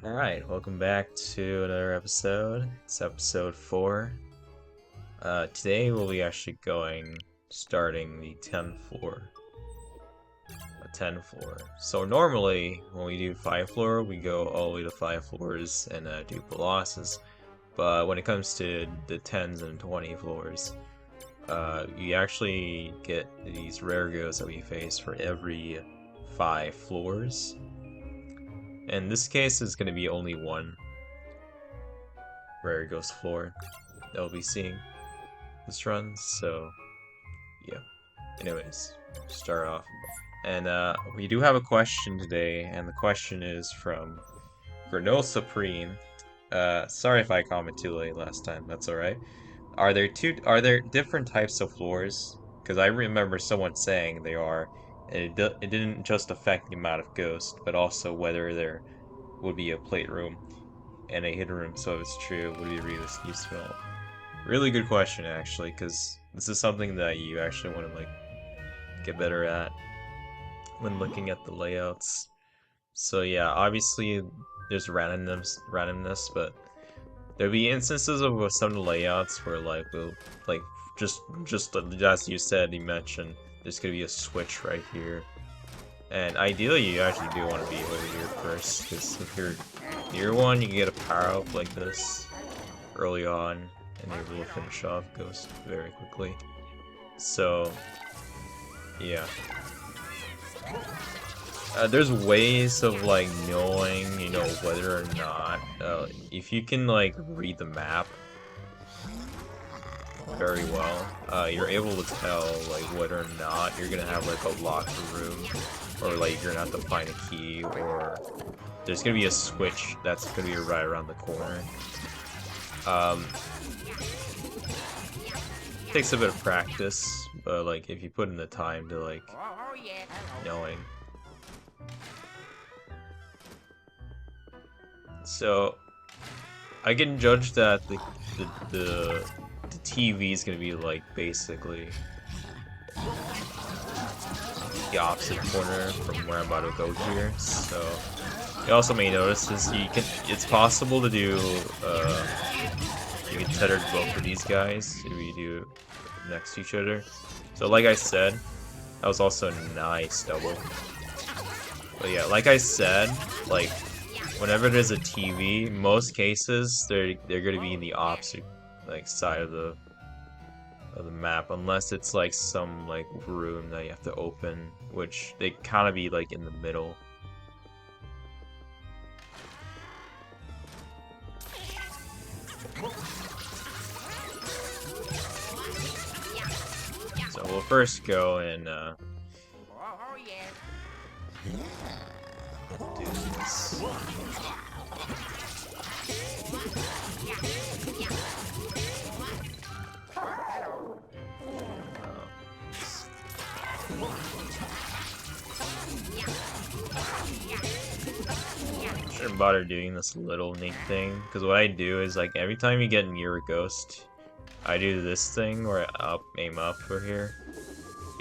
Alright, welcome back to another episode. It's episode 4. Today we'll be actually starting the 10th floor. A 10th floor. So normally, when we do 5 floor, we go all the way to 5 floors and do bosses. But when it comes to the 10s and 20 floors, you actually get these rare goods that we face for every 5 floors. In this case, it's going to be only one rare ghost floor that we'll be seeing this run, so yeah. Anyways, start off. And we do have a question today, and the question is from Granola Supreme. Sorry if I commented too late last time, that's alright. Are there different types of floors? Because I remember someone saying they are, and it didn't just affect the amount of ghosts, but also whether there would be a plate room and a hidden room. So if it's true, would it be really useful? Really good question, actually, because this is something that you actually want to like get better at when looking at the layouts. So yeah, obviously there's randomness, but there'll be instances of with some layouts where like just as you said, you mentioned there's gonna be a switch right here. And ideally, you actually do want to be over here first, because if you're near one, you can get a power-up like this early on, and you're able to finish off Ghost very quickly. So, yeah. There's ways of, like, knowing, whether or not, if you can, like, read the map very well, you're able to tell, like, whether or not you're gonna have, like, a locked room, or like you're gonna have to find a key, or there's gonna be a switch that's gonna be right around the corner. Takes a bit of practice, but like if you put in the time to like knowing. So I can judge that the TV is gonna be like basically the opposite corner from where I'm about to go here. So you also may notice is it's possible to do you can tether both of these guys if you do next to each other. So like I said, that was also a nice double. But yeah, like I said, like whenever there's a TV, most cases they're gonna be in the opposite like side of the map, unless it's like some like room that you have to open, which they kind of be like in the middle. So we'll first go and do this. Shouldn't bother doing this little neat thing, because what I do is like every time you get near a ghost, I do this thing where I aim up for here.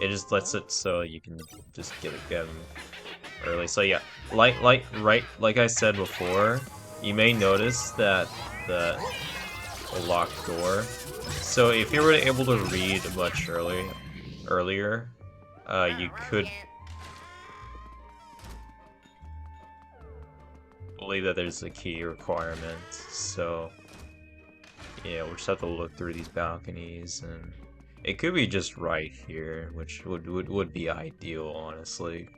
It just lets it so you can just get them early. So yeah, like I said before, you may notice that the locked door. So if you were able to read much earlier, you could believe that there's a key requirement. So yeah, we'll just have to look through these balconies, and it could be just right here, which would be ideal, honestly.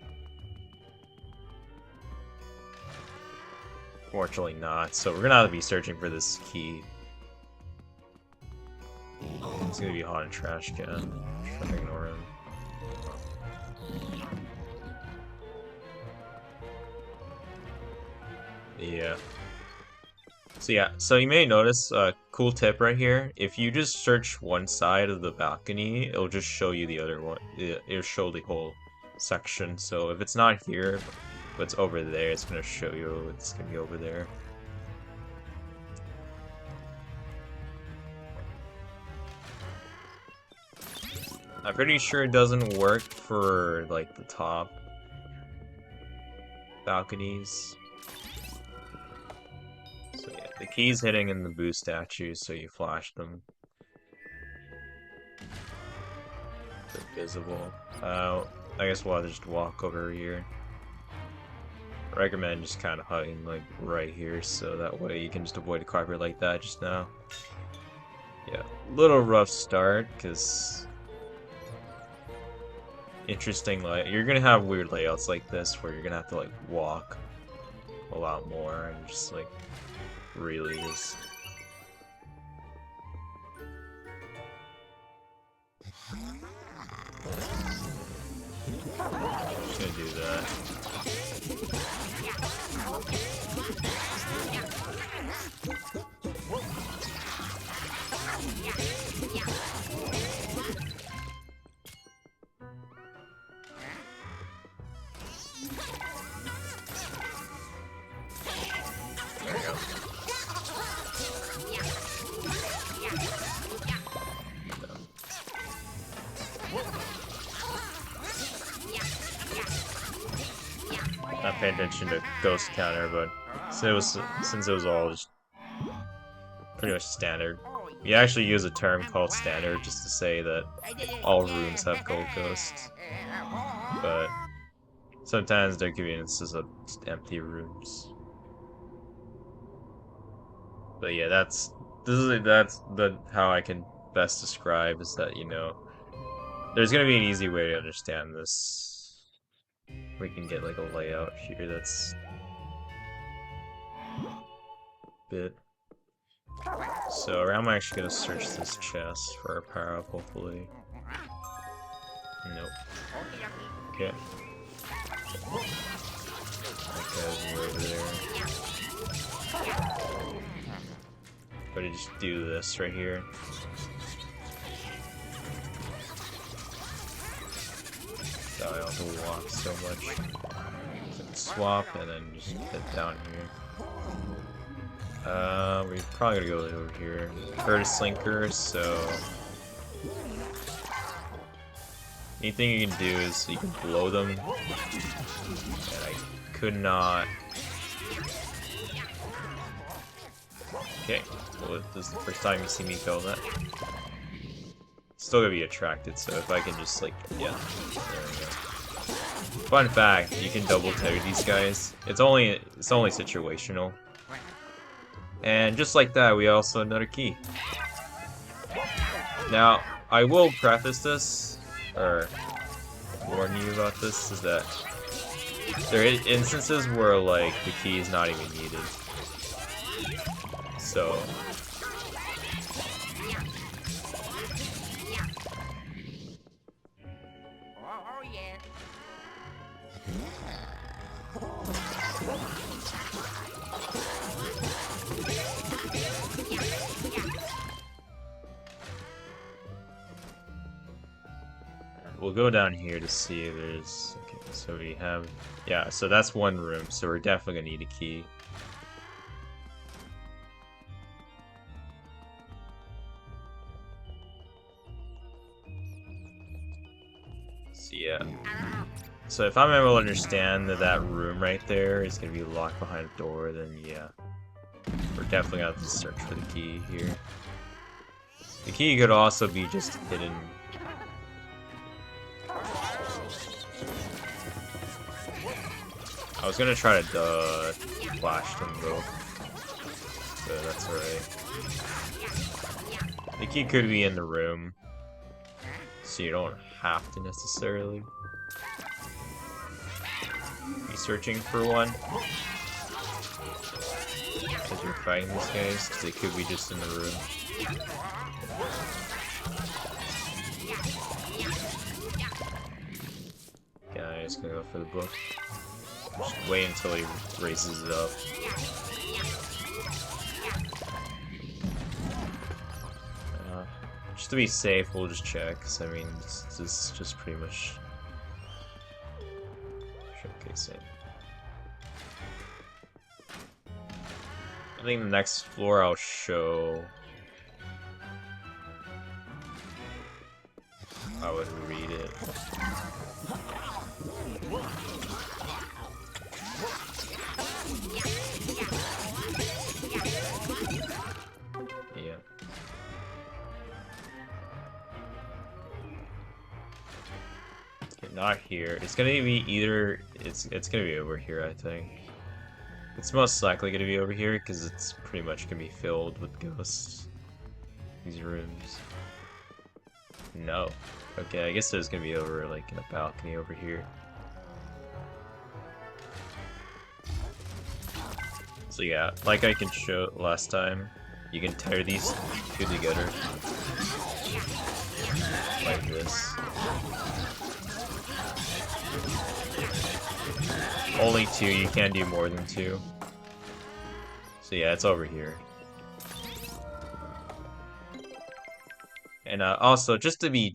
Fortunately not, so we're gonna have to be searching for this key. It's gonna be a haunted trash can. Try to ignore him. Yeah. So yeah, so you may notice a cool tip right here. If you just search one side of the balcony, it'll just show you the other one. It'll show the whole section. So if it's not here, but it's over there, it's gonna show you it's gonna be over there. I'm pretty sure it doesn't work for like the top balconies. The key's hitting in the boo statues, so you flash them. They're visible. I guess we'll have to just walk over here. I recommend just kind of hiding like right here, so that way you can just avoid a carpet like that just now. Yeah, little rough start, because interesting you're gonna have weird layouts like this where you're gonna have to like walk a lot more and just like really just gonna do that. There we go. Not paying attention to ghost counter, but since it was all just pretty much standard. We actually use a term called standard just to say that all rooms have gold ghosts, but sometimes there could be instances of just empty rooms. But yeah, that's how I can best describe is that, you know, there's gonna be an easy way to understand this. We can get like a layout here that's bit. So I'm actually gonna search this chest for a power up, hopefully. Nope. Okay. That guy's over there. But I just do this right here. So I don't have to walk so much. Swap and then just head down here. We're probably gonna go over here. Curtis Slinkers, so anything you can do is you can blow them. And I could not. Okay, well, this is the first time you see me kill that. Still gonna be attracted, so if I can just like, yeah, there we go. Fun fact, you can double tag these guys. It's only situational. And just like that, we also have another key. Now, I will preface this, or warn you about this, is that there are instances where, like, the key is not even needed. So... We'll go down here to see if there's... Okay, so we have... Yeah, so that's one room, so we're definitely gonna need a key. So yeah. So if I'm able to understand that that room right there is gonna be locked behind a door, then yeah. We're definitely gonna have to search for the key here. The key could also be just hidden. I was gonna try to flash them though, but that's alright. The key could be in the room, so you don't have to necessarily be searching for one as you're fighting these guys, because they could be just in the room. Yeah, I'm just gonna go for the book. Just wait until he raises it up. Just to be safe, we'll just check, because I mean, this is just pretty much showcasing. I think the next floor I'll show. I would read it. not here. It's gonna be either it's gonna be over here, I think. It's most likely gonna be over here because it's pretty much gonna be filled with ghosts. These rooms. No. Okay, I guess there's gonna be over like in a balcony over here. So yeah, like I can show last time, you can tie these two together like this. Only two, you can't do more than two. So yeah, it's over here. And also, just to be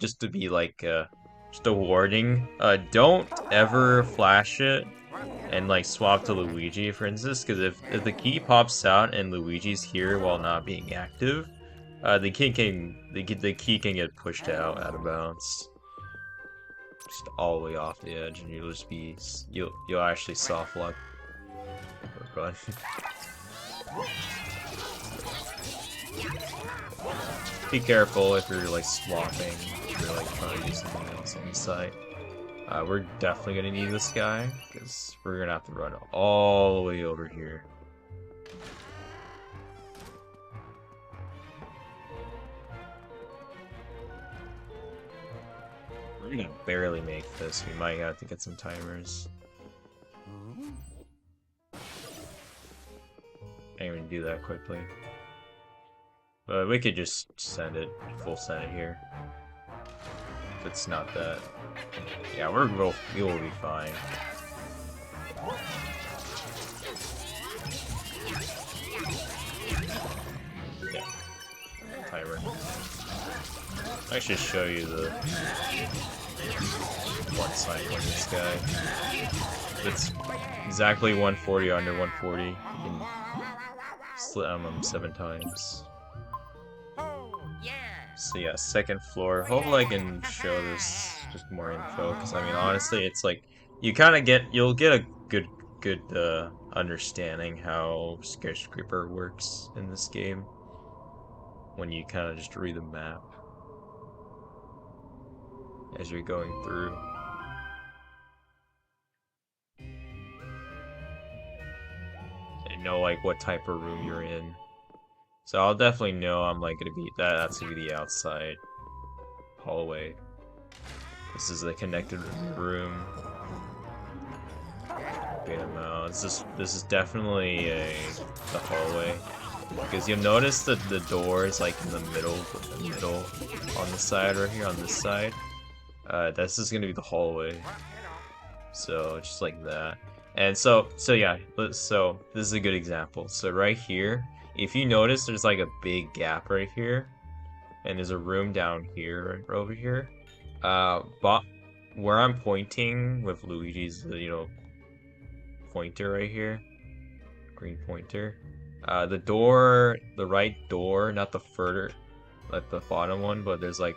like, just a warning, don't ever flash it and like swap to Luigi, for instance, because if the key pops out and Luigi's here while not being active, the key can get pushed out of bounds, just all the way off the edge, and you'll actually soft lock. Run. Be careful if you're like swapping, if you're like trying to do something else on the side. We're definitely gonna need this guy, because we're gonna have to run all the way over here. We're gonna barely make this. We might have to get some timers. Can't even do that quickly. But we could just send it, full send it here. If it's not that. Yeah, we will be fine. Yeah. Timer. I should show you the one cycle on this guy. If it's exactly 140 under 140, you can slam him 7 times. So yeah, second floor. Hopefully I can show this just more info, because I mean honestly, it's like you'll get a good understanding how ScareScraper works in this game when you kind of just read the map as you're going through. And know like what type of room you're in. So I'll definitely know I'm like gonna be that's gonna be the outside hallway. This is the connected room. Wait a minute, this is definitely the hallway. Because you'll notice that the door is like in the middle on the side right here on this side. This is gonna be the hallway. So just like that. And so yeah, so this is a good example. So right here, if you notice there's like a big gap right here, and there's a room down here, right over here, but where I'm pointing with Luigi's, pointer right here, green pointer, the right door, not the further, like the bottom one, but there's like,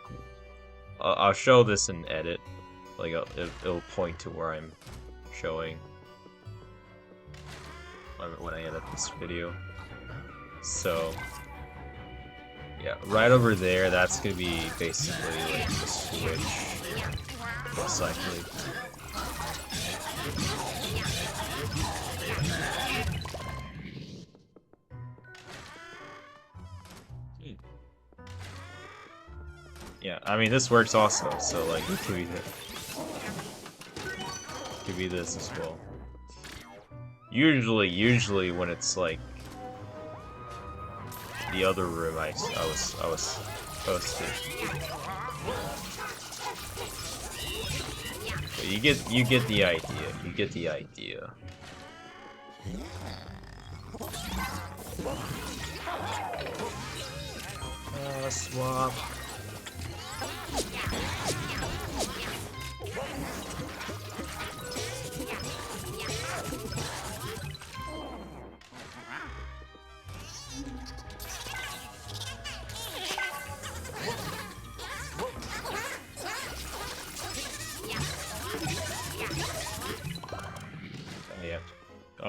I'll show this in edit, like it'll point to where I'm showing when I edit this video. So yeah, right over there, that's gonna be basically like the switch, most likely. Yeah, I mean this works also, so like it could be this as well. Usually when it's like the other room I was posted. But you get the idea. You get the idea. Swap.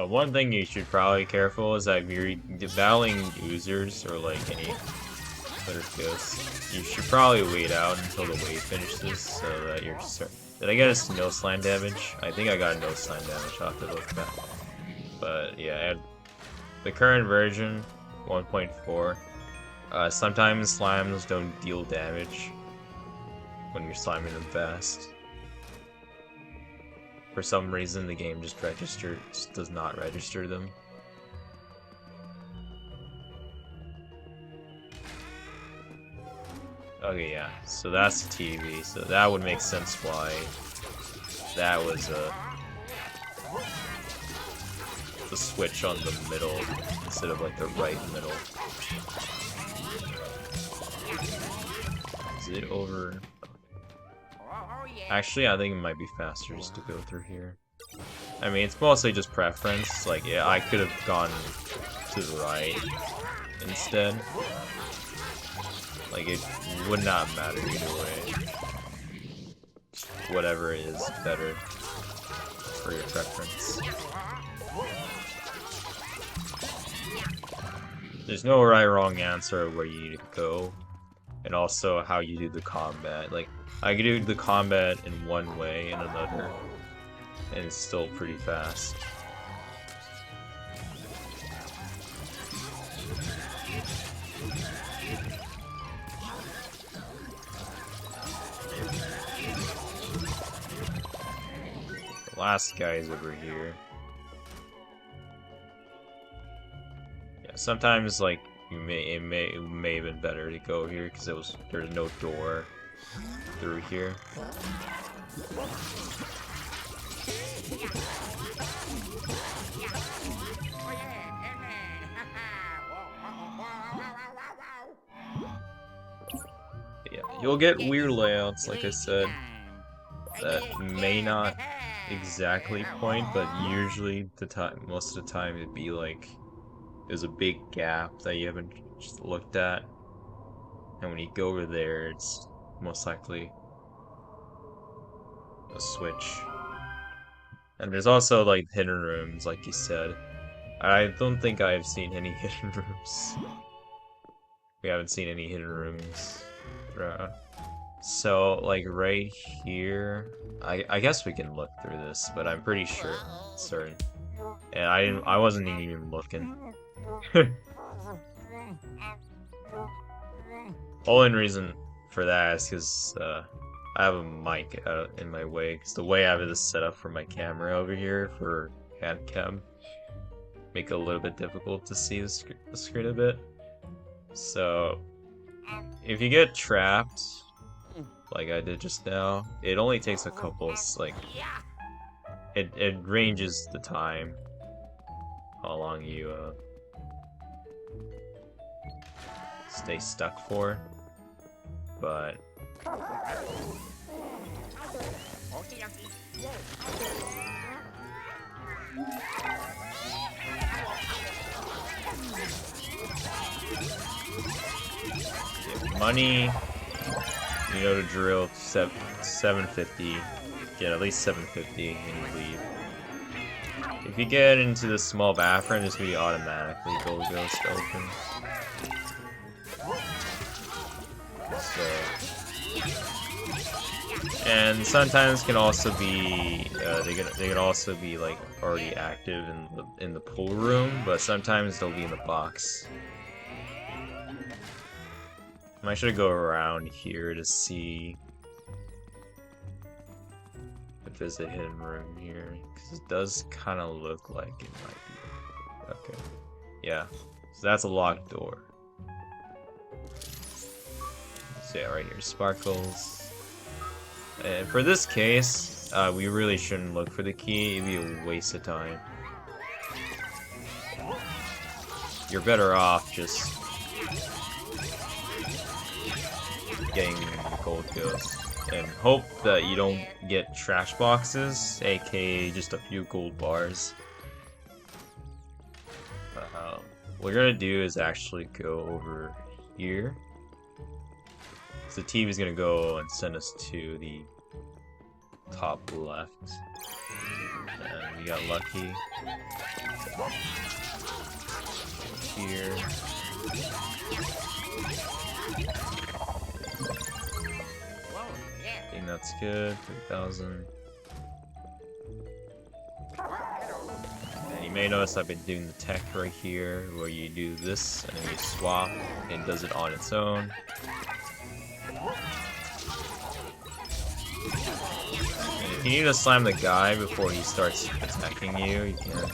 One thing you should probably be careful is that if you're battling oozers or like any other ghosts, you should probably wait out until the wave finishes so that you're Did I get a no slime damage? I think I got a no slime damage. I'll have to look back. But yeah, the current version, 1.4, sometimes slimes don't deal damage when you're sliming them fast. For some reason, the game just does not register them. Okay, yeah, so that's the TV, so that would make sense why that was the switch on the middle instead of like the right middle. Is it over? Actually, I think it might be faster just to go through here. I mean, it's mostly just preference. Like, yeah, I could have gone to the right instead. Like, it would not matter either way. Whatever is better for your preference. There's no right or wrong answer of where you need to go, and also how you do the combat. Like, I could do the combat in one way and another, and it's still pretty fast. The last guy is over here. Yeah, sometimes like it may have been better to go here because there's no door through here. Yeah, you'll get weird layouts, like I said, that may not exactly point, but usually most of the time it'd be like there's a big gap that you haven't looked at, and when you go over there, it's most likely a switch. And there's also like hidden rooms, like you said. I don't think I've seen any hidden rooms. We haven't seen any hidden rooms throughout. So, like right here, I guess we can look through this, but I'm pretty certain. And I wasn't even looking. Only reason for that is because I have a mic in my way, because the way I have this set up for my camera over here for hand cam make it a little bit difficult to see the screen a bit. So if you get trapped, like I did just now, it only takes a couple, like, it ranges the time, how long you stay stuck for, but money, you know, to drill 750, get at least 750 and you leave. If you get into the small bathroom, it's gonna be automatically Gold Ghost open. So, and sometimes can also be they can also be like already active in the pool room, but sometimes they'll be in the box. I should go around here to see if there's a hidden room here, because it does kind of look like it might be. Okay, yeah, so that's a locked door. So yeah, right here, sparkles. And for this case, we really shouldn't look for the key. It'd be a waste of time. You're better off just getting the Gold Ghost and hope that you don't get trash boxes, aka just a few gold bars. What we're gonna do is actually go over here. So the TV is gonna go and send us to the top left, and we got lucky here. think that's good. 3,000. And you may notice I've been doing the tech right here, where you do this and then you swap, and it does it on its own. And if you need to slam the guy before he starts attacking you, you can.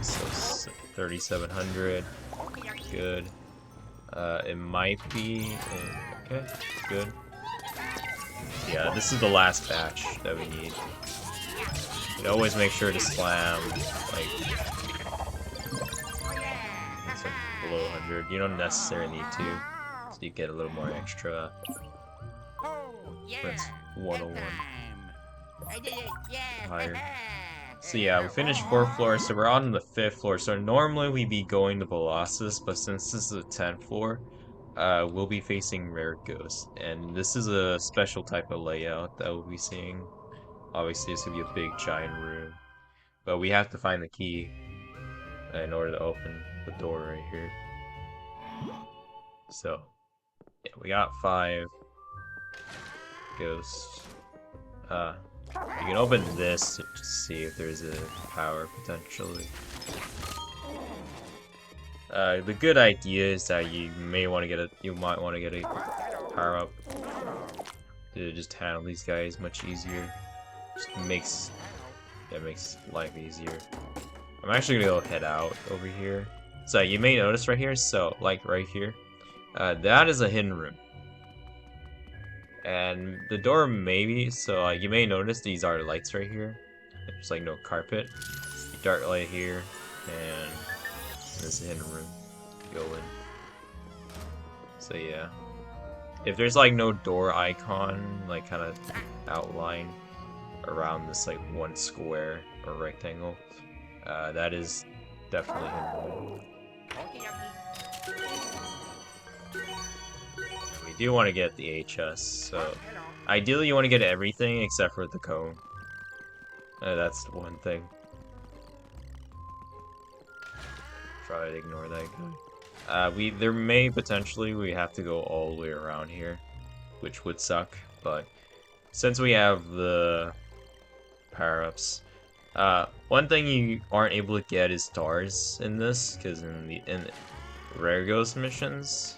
So 3,700. Good. It might be. Okay, good. Yeah, this is the last batch that we need. You always make sure to slam, like, it's like below 100. You don't necessarily need to, so you get a little more extra. That's 101. Higher. So yeah, we finished 4th floor, so we're on the 5th floor. So normally we'd be going to Colossus, but since this is the 10th floor, we'll be facing Rare Ghost. And this is a special type of layout that we'll be seeing. Obviously, it's gonna be a big, giant room. But we have to find the key in order to open the door right here. So, yeah, we got 5 ghosts. You can open this to see if there's a power potentially. The good idea is that you might want to get a power up to just handle these guys much easier. Just makes life easier. I'm actually gonna go head out over here. So you may notice right here, so like right here, that is a hidden room. And the door maybe, so you may notice these are lights right here. There's like no carpet. Dark light here, and this is a hidden room. Go in. So yeah. If there's like no door icon, like kind of outline around this like one square or rectangle, that is definitely hidden. We do want to get the HS, so ideally you want to get everything except for the cone. That's one thing. Try to ignore that guy. There may potentially we have to go all the way around here, which would suck, but since we have the power-ups, one thing you aren't able to get is stars in this, because in the Rare Ghost missions,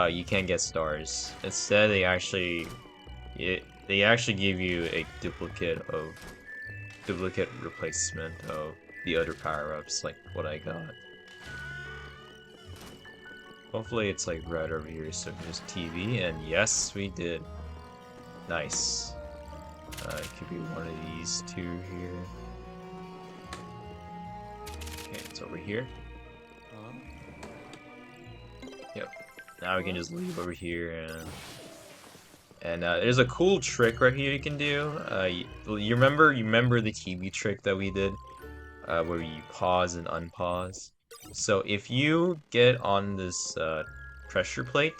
you can't get stars. Instead, they actually give you a duplicate replacement of the other power-ups, like what I got. Hopefully it's like right over here, so just TV, and yes, we did. Nice. It could be one of these two here. Okay, it's over here. Yep. Now we can just leave over here, and there's a cool trick right here you can do. You remember the TV trick that we did, where you pause and unpause. So if you get on this pressure plate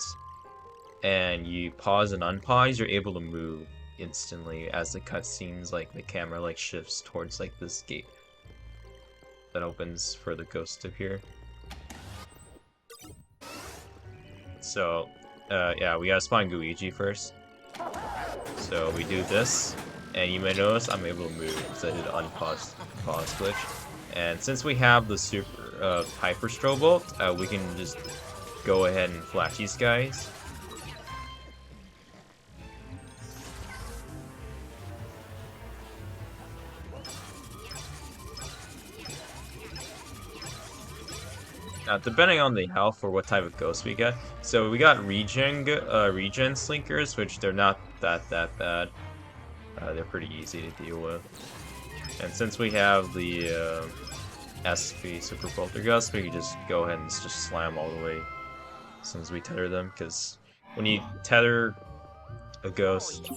and you pause and unpause, you're able to move instantly as the cutscenes, like the camera like shifts towards like this gate that opens for the ghost to appear. So yeah, we gotta spawn Luigi first. So we do this, and you may notice I'm able to move because I did an pause glitch. And since we have the super hyper strobe ult, we can just go ahead and flash these guys. Now, depending on the health or what type of ghost we get, so we got regen slinkers, which they're not that bad. They're pretty easy to deal with. And since we have the SP Super Poltergust, we can just go ahead and just slam all the way as soon as we tether them, because when you tether a ghost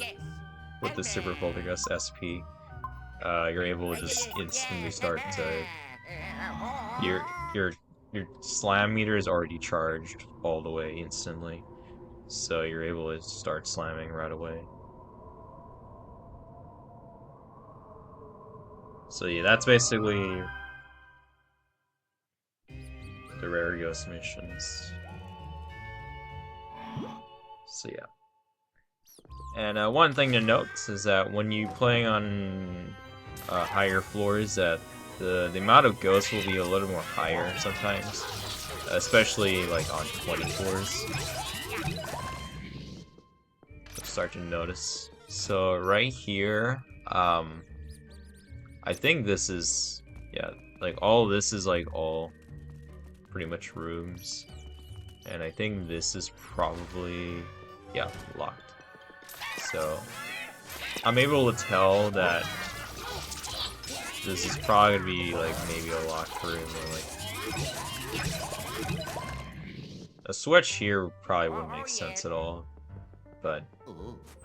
with the Super Poltergust SP, you're able to just instantly start to... Your slam meter is already charged all the way instantly, so you're able to start slamming right away. So yeah, that's basically the Rare Ghost missions. So yeah. And one thing to note is that when you playing on higher floors, that the amount of ghosts will be a little more higher sometimes, especially like on 20 floors. You'll start to notice. So right here, I think this is, yeah, like all this is like all pretty much rooms, and I think this is probably, yeah, locked. So I'm able to tell that this is probably gonna be like maybe a locked room, or like a switch here probably wouldn't make sense at all. But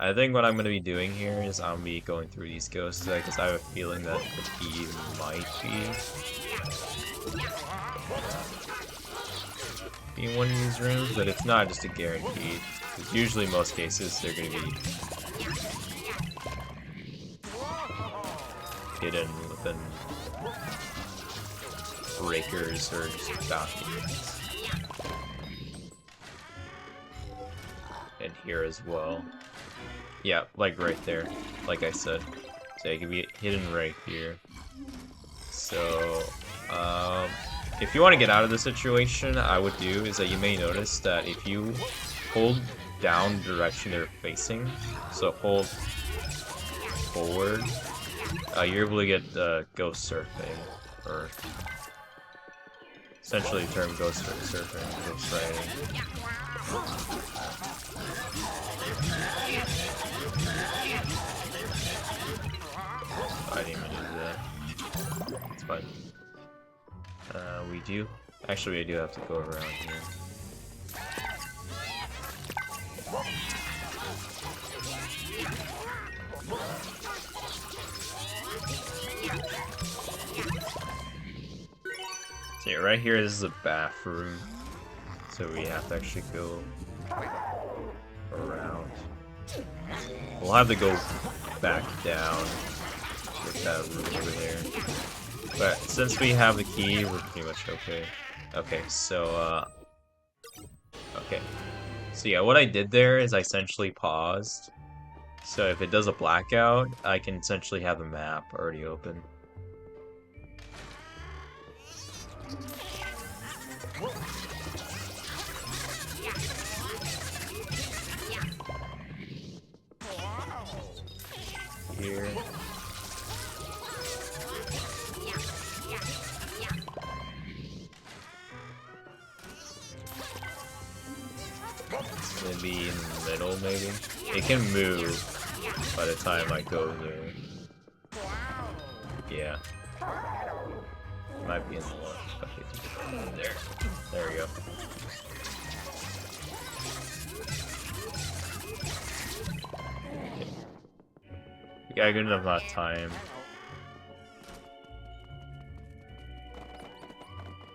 I think what I'm going to be doing here is I'm going to be going through these ghosts, because I have a feeling that the key might be in one of these rooms, but it's not just a guarantee. Because usually, in most cases, they're going to be hidden within breakers or just balconies. And here as well. Yeah, like right there, like I said. So it can be hidden right here. So, if you want to get out of the situation, I would do is that you may notice that if you hold down the direction they're facing, so hold forward, you're able to get ghost surfing, or essentially the term ghost surfing, ghost riding. I didn't even do that. It's fine. We do. Actually, we do have to go around here. So yeah, right here, this is a bathroom. So we have to actually go around. We'll have to go back down with that room over there. But since we have the key, we're pretty much okay. Okay, so, okay. So yeah, what I did there is I essentially paused. So if it does a blackout, I can essentially have the map already open. Here. It's gonna be in the middle, maybe? It can move by the time I go there. Yeah. It might be in the left. Okay. There. There we go. Okay. We got a good enough amount of time.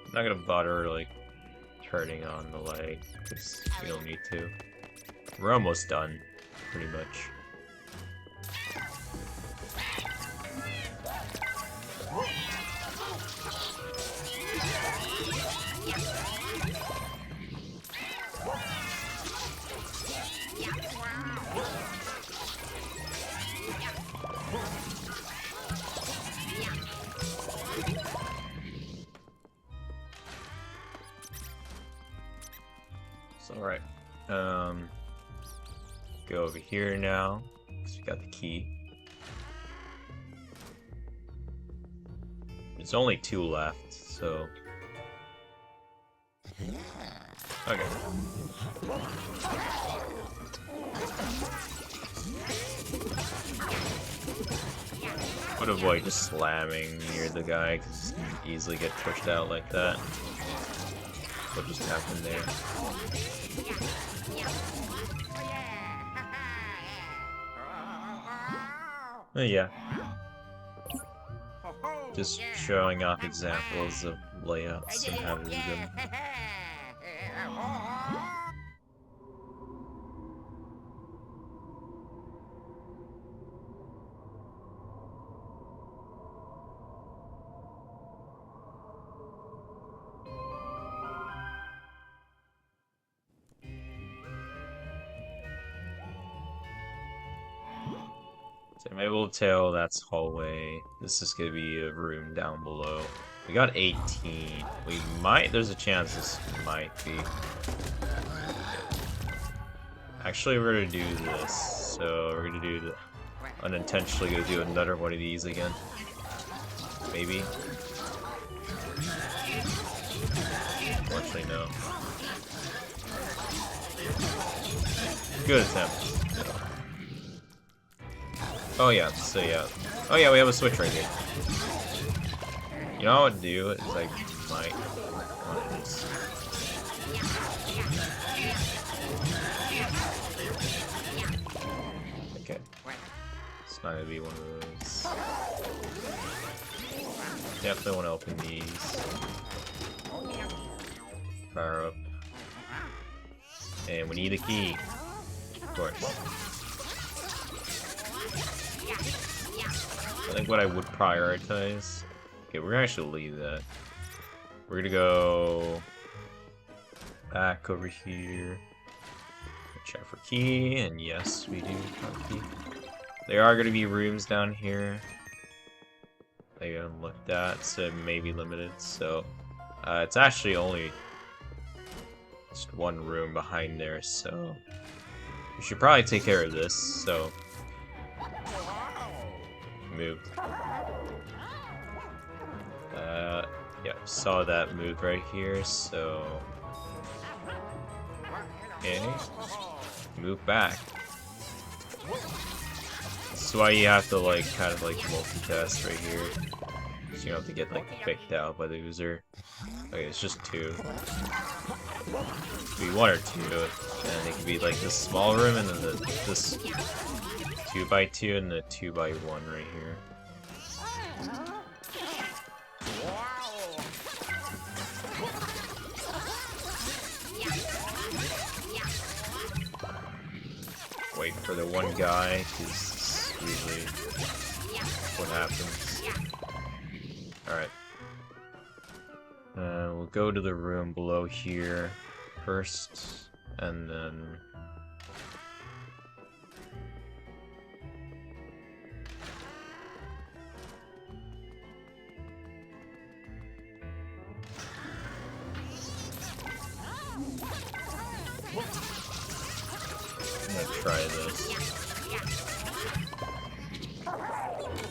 I'm not gonna bother, like, turning on the light, because we don't need to. We're almost done, pretty much. Alright, go over here now, because we got the key. There's only 2 left, so... Okay. Would avoid just slamming near the guy, because you can easily get pushed out like that. What just happened there? Yeah. Just showing off examples of layouts and how to do them. So maybe we'll tell that's hallway. This is gonna be a room down below. We got 18. We might, there's a chance this might be. Actually, we're gonna do this. So we're gonna do the, unintentionally gonna do another one of these again. Maybe. Unfortunately, no. Good attempt. Oh yeah, so yeah. Oh yeah, we have a switch right here. You know what I would do is I might want to just... Okay. It's not gonna be one of those. Definitely want to open these. Fire up. And we need a key. Of course. I think what I would prioritize... Okay, we're gonna actually leave that. We're gonna go... back over here. Check for key, and yes, we do have a key. There are gonna be rooms down here. They haven't looked at, so it may be limited, so... it's actually only... just one room behind there, so... we should probably take care of this, so... move. Yeah, saw that move right here, so... okay. Move back. That's why you have to, like, kind of, like, multitask right here. So you don't have to get, like, picked out by the user. Okay, it's just two. It could be one or two, and it could be, like, this small room, and then this 2x2 and the 2x1 right here. Wait for the one guy, because usually what happens. Alright. We'll go to the room below here first, and then... I'm gonna try this.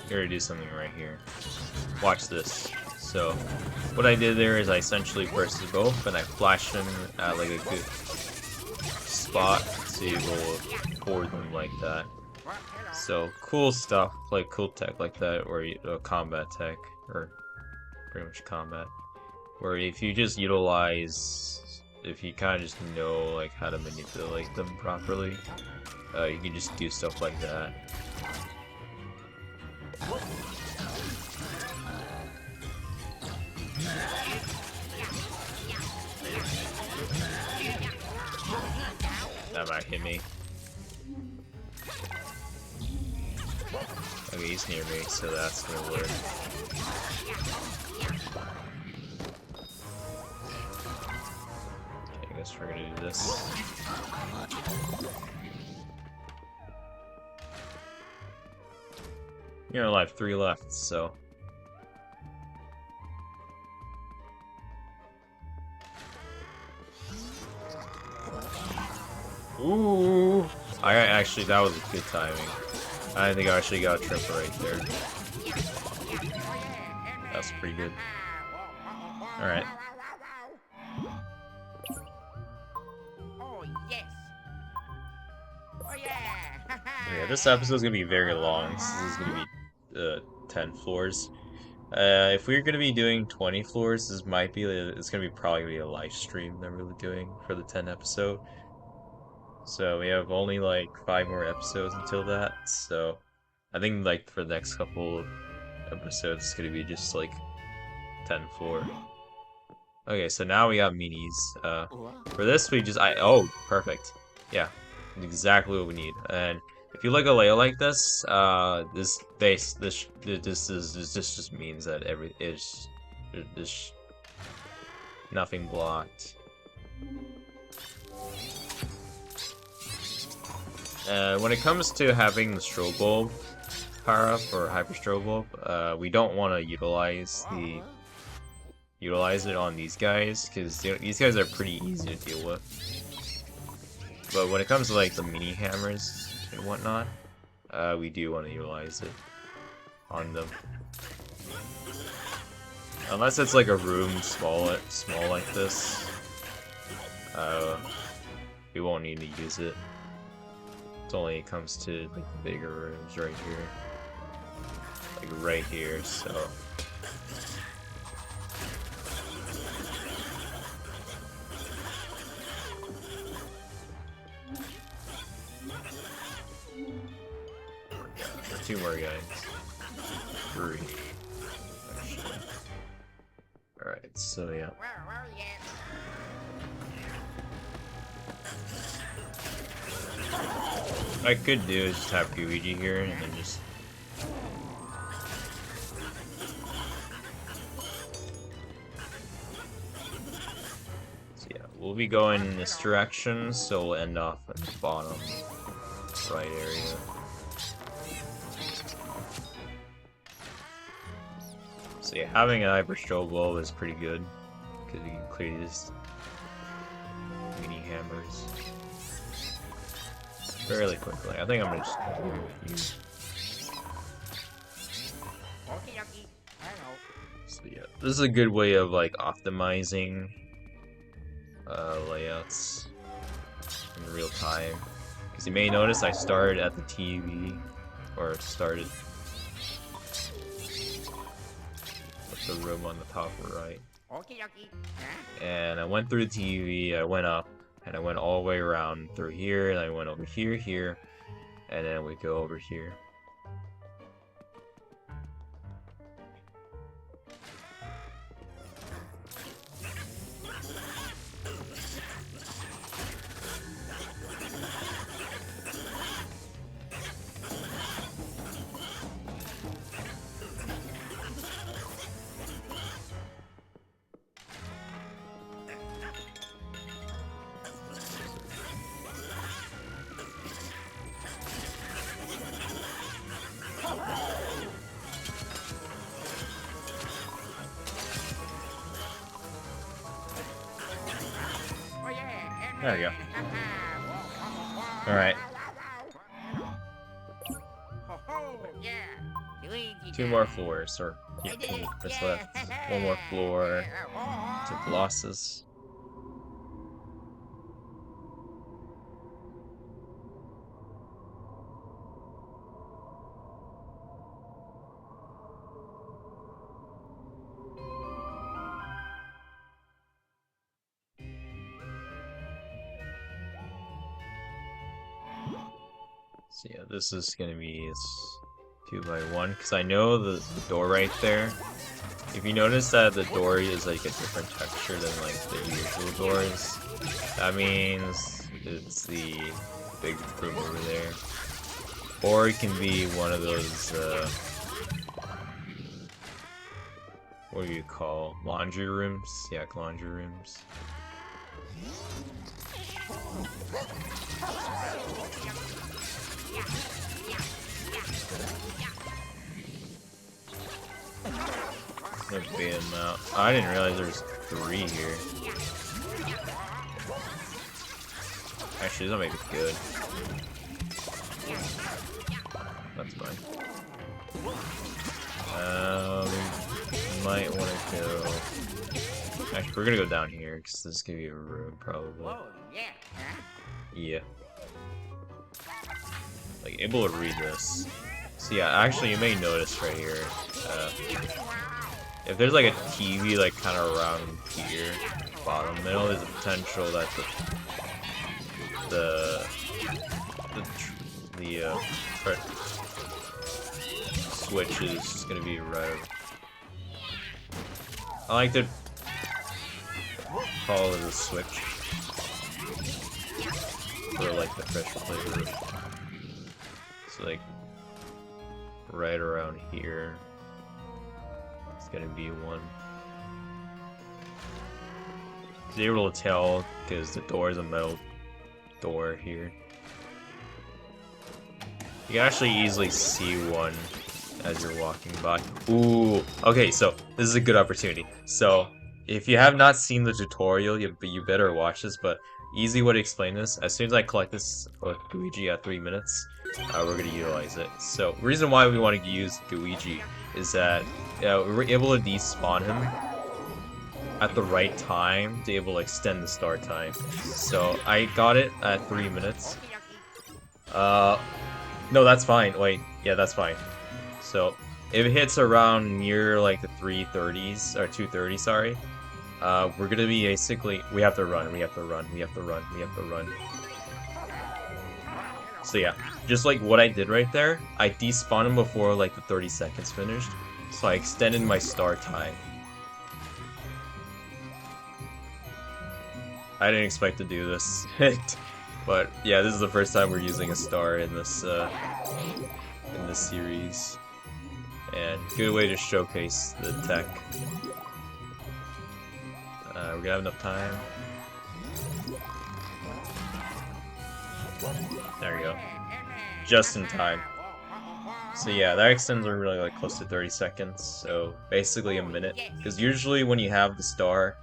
Here to do something right here. Watch this. So, what I did there is I essentially pressed both and I flashed them at like a good spot to be able to board them like that. So, cool stuff, like cool tech like that, or combat tech, or pretty much combat. Where if you just utilize, if you kind of just know like how to manipulate them properly, you can just do stuff like that. That might hit me. Okay, he's near me, so that's gonna work. Okay, I guess we're gonna do this. You're alive, 3 left, so... Ooh! Actually, that was good timing. I think I actually got a triple right there. That's pretty good. Alright. Oh yes. Oh yeah. Yeah, this episode's gonna be very long. This is gonna be 10 floors. If we're gonna be doing 20 floors, this might be it's gonna be probably gonna be a live stream that we're doing for the 10 episode. So we have only like 5 more episodes until that. So I think like for the next couple of episodes, it's gonna be just like 10 floor. Okay, so now we got minis. For this, we just oh, perfect. Yeah, exactly what we need. And if you look at a layout like this, this just means that there's nothing blocked. When it comes to having the strobe bulb, power up or hyper strobe up, we don't want to utilize it on these guys because these guys are pretty easy to deal with. But when it comes to like the mini hammers and whatnot, we do want to utilize it on them. Unless it's like a room small like this, we won't need to use it. It only comes to like the bigger rooms right here, like right here. So. Two more guys. Three. Actually. Alright, so yeah. Where are you? What I could do is just have Luigi here and then just. So yeah, we'll be going in this direction, so we'll end off at the bottom right area. So yeah, having an hyper strobe bulb is pretty good because we can clear these mini hammers fairly quickly. I think I'm gonna just Okie dokie. Hello. So yeah, this is a good way of like optimizing layouts in real time. Because you may notice I started at the TV, or started with the room on the top right. Okie dokie. Huh? And I went through the TV, I went up, and I went all the way around through here, and I went over here, here, and then we go over here. Oh yeah. There we go. Alright. Oh yeah. Luigi Two more floors, or yeah, that's left. One more floor to Colossus. So yeah, this is gonna be 2x1 because I know the door right there. If you notice that the door is like a different texture than like the usual doors, that means it's the big room over there. Or it can be one of those, what do you call, laundry rooms? Yeah, laundry rooms. Let's bait him out. Oh, I didn't realize there was 3 here. Actually, that'll make it good. That's fine. Might want to go. Actually, we're gonna go down here because this is gonna be a room probably. Whoa, yeah. Huh? Yeah. Like able to read this. So yeah, actually, you may notice right here. If there's like a TV like kind of around here, bottom middle, there's a potential that the switch is gonna be right. I like to call it a switch for like the pressure plate room. So like right around here. It's gonna be one. You're able to tell because the door is a metal door here. You can actually easily see one as you're walking by. Ooh, okay, so this is a good opportunity. So, if you have not seen the tutorial, you better watch this, but easy way to explain this, as soon as I collect this Luigi at 3 minutes, we're going to utilize it. So, reason why we want to use Luigi is that we're able to despawn him at the right time to able to extend the start time. So, I got it at 3 minutes. No, that's fine. Wait, yeah, that's fine. So, if it hits around near like the 3:30s or 2:30, sorry, we're gonna be basically we have to run, we have to run, we have to run, we have to run. So yeah, just like what I did right there, I despawned him before like the 30 seconds finished, so I extended my start time. I didn't expect to do this, but yeah, this is the first time we're using a star in this series. And good way to showcase the tech. We're gonna have enough time. There we go. Just in time. So yeah, that extends are really like close to 30 seconds. So basically a minute. Because usually when you have the star,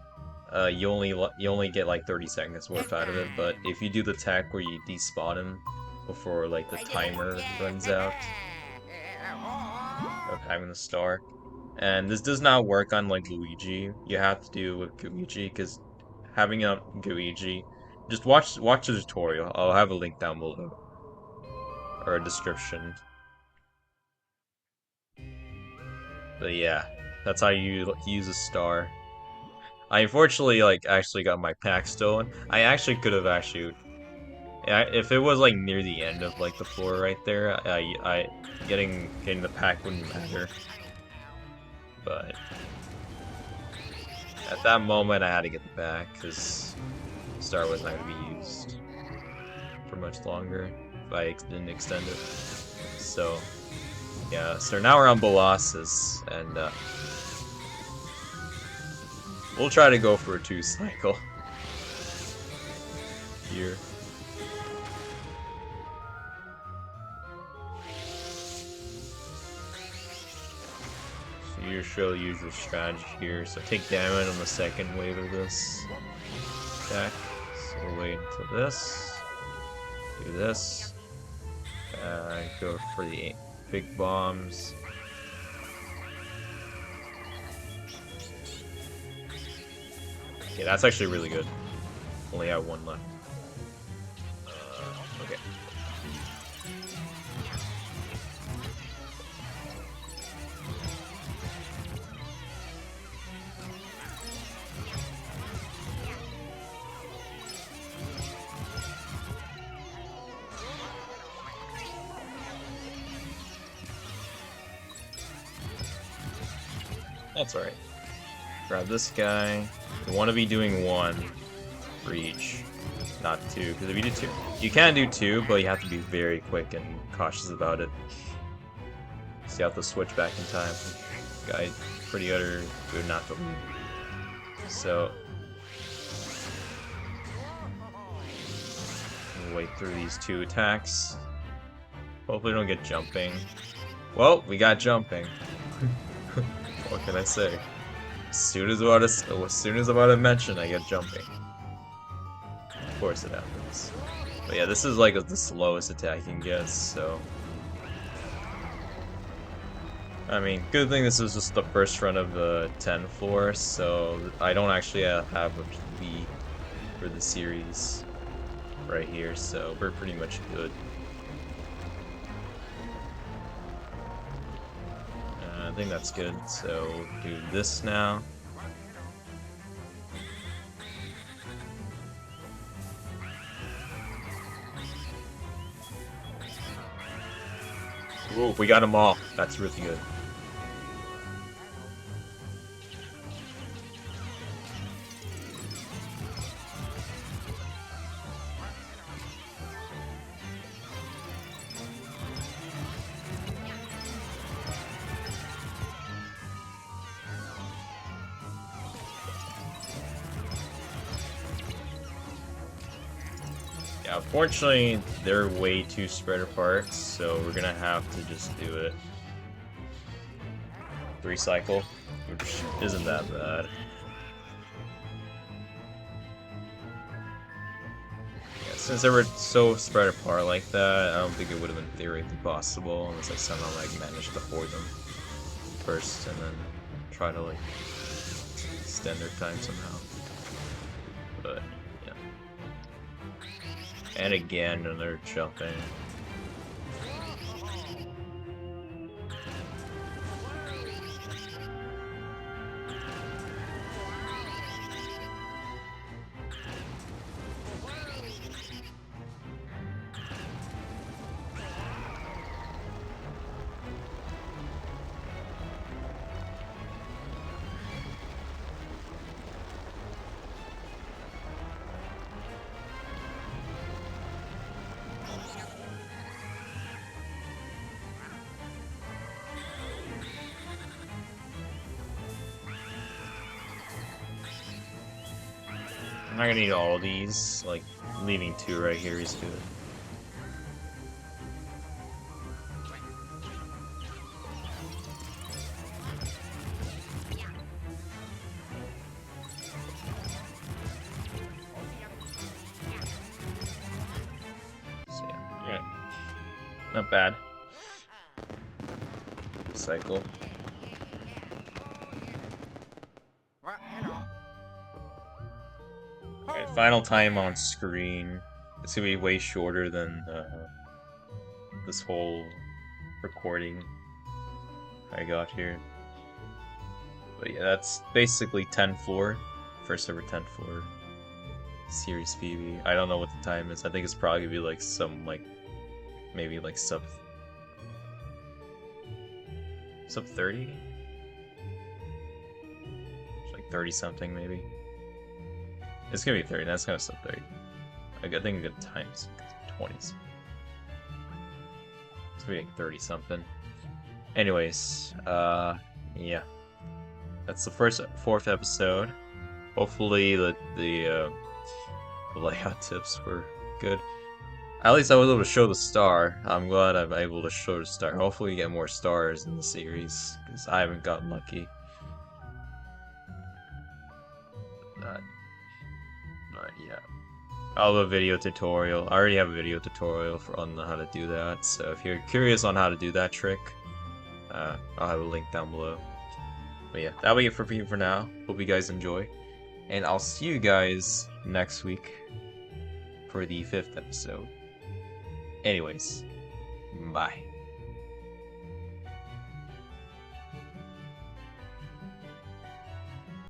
you only get like 30 seconds worth out of it. But if you do the tech where you despawn him before like the timer runs out of having the star. And this does not work on like Luigi. You have to do it with Luigi because having a Luigi, just watch the tutorial. I'll have a link down below or a description. But yeah, that's how you use a star. I unfortunately like actually got my pack stolen. I actually could have actually, if it was like near the end of like the floor right there, I getting the pack wouldn't matter. But at that moment, I had to get the back because Star was not going to be used for much longer if I didn't extend it. So, yeah, so now we're on Bolossus, and we'll try to go for a 2 cycle here. So you show the usual strategy here. So take damage on the second wave of this attack. So we'll wait until this. Do this. Go for the big bombs. Okay, that's actually really good. Only have one left. Okay. That's alright. Grab this guy. You want to be doing 1 for each, not 2, because if you do 2, you can do 2, but you have to be very quick and cautious about it. So you have to switch back in time. Guy, pretty good not to leave. So, we'll wait through these 2 attacks. Hopefully, we don't get jumping. Well, we got jumping. What can I say? As soon as I'm about to mention, I get jumping. Of course it happens. But yeah, this is like the slowest attack you can get, so... I mean, good thing this is just the first run of the 10th floor, so I don't actually have a PB for the series right here, so we're pretty much good. I think that's good, so we'll do this now. Ooh, we got them all. That's really good. Yeah, unfortunately, they're way too spread apart, so we're gonna have to just do it. Recycle, which isn't that bad. Yeah, since they were so spread apart like that, I don't think it would have been theoretically possible unless I somehow like managed to hoard them first and then try to like extend their time somehow. But yeah. And again, another jumping. I'm not gonna need all of these, like, leaving 2 right here is good. So yeah, not bad. Cycle. Alright, final time on screen. It's gonna be way shorter than this whole recording I got here. But yeah, that's basically 10th floor. First ever 10th floor. Series PB. I don't know what the time is. I think it's probably gonna be like some like maybe like sub 30? It's like 30 something maybe. It's gonna be 30, that's kind of sub 30. I think a good times 20s. It's gonna be like 30 something. Anyways, yeah. That's the 4th episode. Hopefully the layout tips were good. At least I was able to show the star. I'm glad I'm able to show the star. Hopefully we get more stars in the series, because I haven't gotten lucky. But yeah. I'll have a video tutorial. I already have a video tutorial on how to do that, so if you're curious on how to do that trick, I'll have a link down below. But yeah, that'll be it for you for now. Hope you guys enjoy. And I'll see you guys next week for the 5th episode. Anyways, bye.